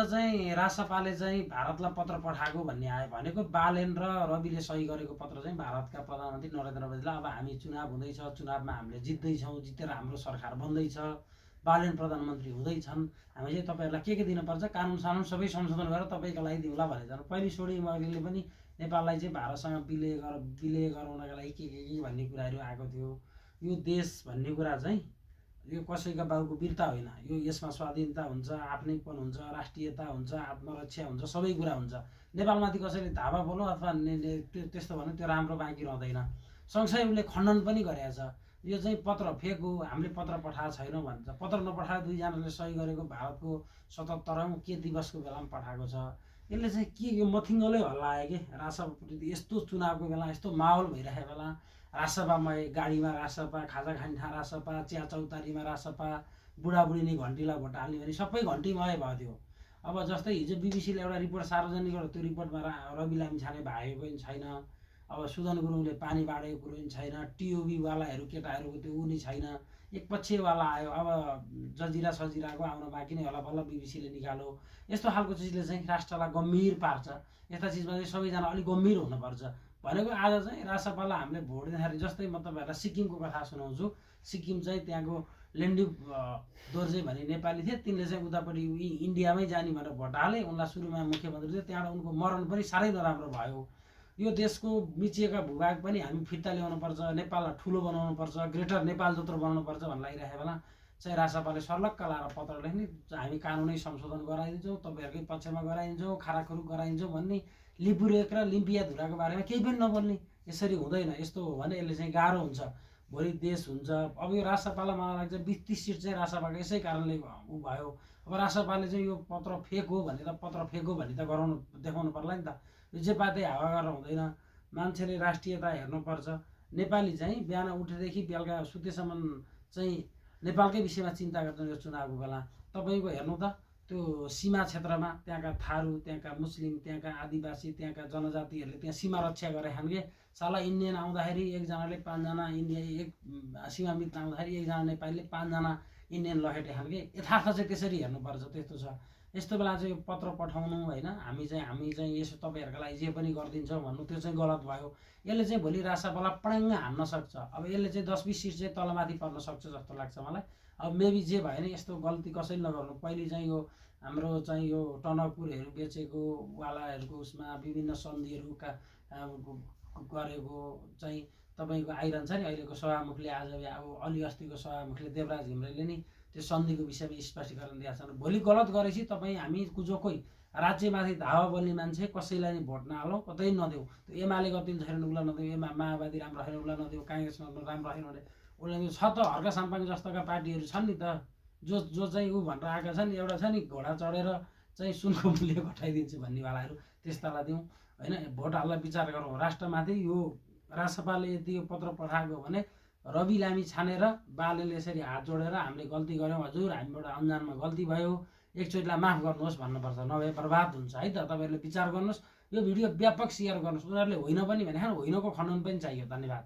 चाहिँ रासपाले चाहिँ भारतलाई पत्र पठाएको भन्ने आयो भनेको बालेन र रविले सही गरेको पत्र चाहिँ भारतका प्रधानमन्त्री नरेन्द्र मोदीलाई अब हामी चुनाव हुँदैछ, चुनावमा हामीले जित्दैछौँ, जितेर हाम्रो सरकार बन्दैछ, बालेन प्रधानमन्त्री हुँदैछन्, हामी चाहिँ तपाईँहरूलाई के दिनुपर्छ, कानुन सानुन सबै संशोधन गरेर तपाईँको लागि दिउँला भनेछन्। पहिले सोडी मगरले पनि नेपाललाई चाहिँ भारतसँग विलय गराउनका लागि के भन्ने कुराहरू आएको थियो। यो देश भन्ने कुरा चाहिँ यो कसैका बाबुको वीरता होइन, यो यसमा स्वाधीनता हुन्छ, आफ्नैपन हुन्छ, राष्ट्रियता हुन्छ, आत्मरक्षा हुन्छ, सबै कुरा हुन्छ। नेपालमाथि कसैले धावा बोल्नु अथवा त्यस्तो भन्नु त्यो राम्रो बाँकी रहँदैन। सँगसँगै उसले खण्डन पनि गरेको छ, यो चाहिँ पत्र फेक हो, हामीले पत्र पठाएको छैनौँ भन्छ। पत्र नपठाएर दुईजनाले सही गरेको भारतको 77औं के दिवसको बेलामा पठाएको छ। यसले चाहिँ के यो मथिङ्गलै हल्ला आयो कि रासपाप्रति। यस्तो चुनावको बेला यस्तो माहौल भइरहेको बेला रासपामा गाडीमा रासपा, खाजा खाने ठाउँ रासपा, चिया चौतारीमा रासपा, बुढाबुढी नै घन्टीलाई भोट हाल्ने भने सबै घन्टीमय भएको थियो। अब जस्तै हिजो बिबिसीले एउटा रिपोर्ट सार्वजनिक गर्यो, त्यो रिपोर्टमा रवि लामिछाने भागेको पनि छैन, अब सुदन गुरुङले पानी बाँडेको कुरो पनि छैन, टिओबीवालाहरू केटाहरूको त्यो ऊ नि छैन, एकपक्षवाला आयो। अब जजिरा सजिराको आउन बाँकी नै होला, बल्ल बिबिसीले निकाल्यो। यस्तो खालको चिजले चाहिँ राष्ट्रलाई गम्भीर पार्छ। यस्ता चिजमा चाहिँ सबैजना अलिक गम्भीर हुनुपर्छ भनेको। आज चाहिँ रासपालाई हामीले भोट दिँदाखेरि, जस्तै म तपाईँहरूलाई सिक्किमको कथा सुनाउँछु। सिक्किम चाहिँ त्यहाँको लेन्डुप दोर्जे भन्ने नेपाली थिए, तिनले चाहिँ उतापट्टि इन्डियामै जाने भनेर भोट हाले। उनलाई सुरुमा मुख्यमन्त्री थियो, त्यहाँबाट उनको मरण पनि साह्रै नराम्रो भयो। यो देशको मिचिएका भूभाग पनि हामी फिर्ता ल्याउनुपर्छ, नेपाललाई ठुलो बनाउनुपर्छ, ग्रेटर नेपाल जत्रो बनाउनुपर्छ भन्ने लागिरहेको बेला चाहिँ रासपाले सर्लक्क लाएर पत्र लेख्ने, हामी कानुनै संशोधन गराइदिन्छौँ, तपाईँहरूकै पक्षमा गराइदिन्छौँ, खाराखुरुक गराइदिन्छौँ भन्ने। लिपुरेक र लिम्पिया धुराको बारेमा केही पनि नबोल्ने। यसरी हुँदैन, यस्तो हो भने यसले चाहिँ गाह्रो हुन्छ, भोलि देश हुन्छ। अब यो रासपालाई मलाई लाग्छ 20-30 सिट चाहिँ रासपाको यसै कारणले ऊ भयो। अब रासपाले चाहिँ यो पत्र फेक हो भने त पत्र फेक हो भने त गराउनु देखाउनु पर्ला नि त। यो जे पातै हावा गरेर हुँदैन, मान्छेले राष्ट्रियता हेर्नुपर्छ। नेपाली चाहिँ बिहान उठेदेखि बेलुका सुतेसम्म चाहिँ नेपालकै विषयमा चिन्ता गर्छन्। यो चुनावको बेला तपाईँको हेर्नु त त्यो सीमा क्षेत्रमा त्यहाँका थारू, त्यहाँका मुस्लिम, त्यहाँका आदिवासी, त्यहाँका जनजातिहरूले त्यहाँ सीमा रक्षा गरे खान् कि। साला इन्डियन आउँदाखेरि एकजनाले 5 जना इन्डिया, एक सीमा मित्र आउँदाखेरि एकजना नेपालीले 5 जना इन्डियन लखेटे खान् कि। यथार्थ चाहिँ त्यसरी हेर्नुपर्छ, त्यस्तो छ। यस्तो बेला चाहिँ यो पत्र पठाउनु होइन, हामी चाहिँ यसो तपाईँहरूको लागि जे पनि गरिदिन्छौँ भन्नु, त्यो चाहिँ गलत भयो। यसले चाहिँ भोलि रासपालाई पड्याङ्ग हान्न सक्छ। अब यसले चाहिँ 10-20 सिट चाहिँ तलमाथि पर्न सक्छ जस्तो लाग्छ मलाई। अब मेबी जे भयो भने यस्तो गल्ती कसैले नगर्नु। पहिले चाहिँ यो हाम्रो चाहिँ यो टनकपुरहरू बेचेको वालाहरूको उसमा विभिन्न सन्धिहरू गरेको चाहिँ तपाईँको आइरहन्छ नि। अहिलेको सभामुखले आज अब अलि अस्तिको सभामुखले देवराज घिमिरेले नि त्यो सन्धिको विषयमा स्पष्टीकरण दिएका छन्। भोलि गलत गरेपछि तपाईँ हामी जो कोही राज्यमाथि धावा बोल्ने मान्छे कसैलाई नि भोट नहालौँ, कतै नदेऊ। त्यो एमाले गतिले छैन उसलाई नदेऊ, माओवादी राम्रो छैन उसलाई नदेऊ, काङ्ग्रेस राम्रो छैन भने उसलाई छ त। हर्का साम्पाङ जस्ताका पार्टीहरू छन् नि त, जो चाहिँ ऊ भनेर आएका छन्। एउटा छ नि घोडा चढेर चाहिँ सुनको मूल्य घटाइदिन्छु भन्नेवालाहरू, त्यस्तालाई दिउँ होइन। भोट हाल्दा विचार गरौँ राष्ट्रमाथि। यो रासपाले यदि यो पत्र पठाएको भने रवि लामी छानेर बालेले यसरी हात जोडेर हामीले गल्ती गऱ्यौँ हजुर, हामीबाट अन्जानमा गल्ती भयो, एकचोटिलाई माफ गर्नुहोस् भन्नुपर्छ, नभए बर्बाद हुन्छ है त। तपाईँहरूले विचार गर्नुहोस्, यो भिडियो व्यापक सेयर गर्नुहोस्। उनीहरूले होइन पनि भने होइनको खण्डन पनि चाहियो। धन्यवाद।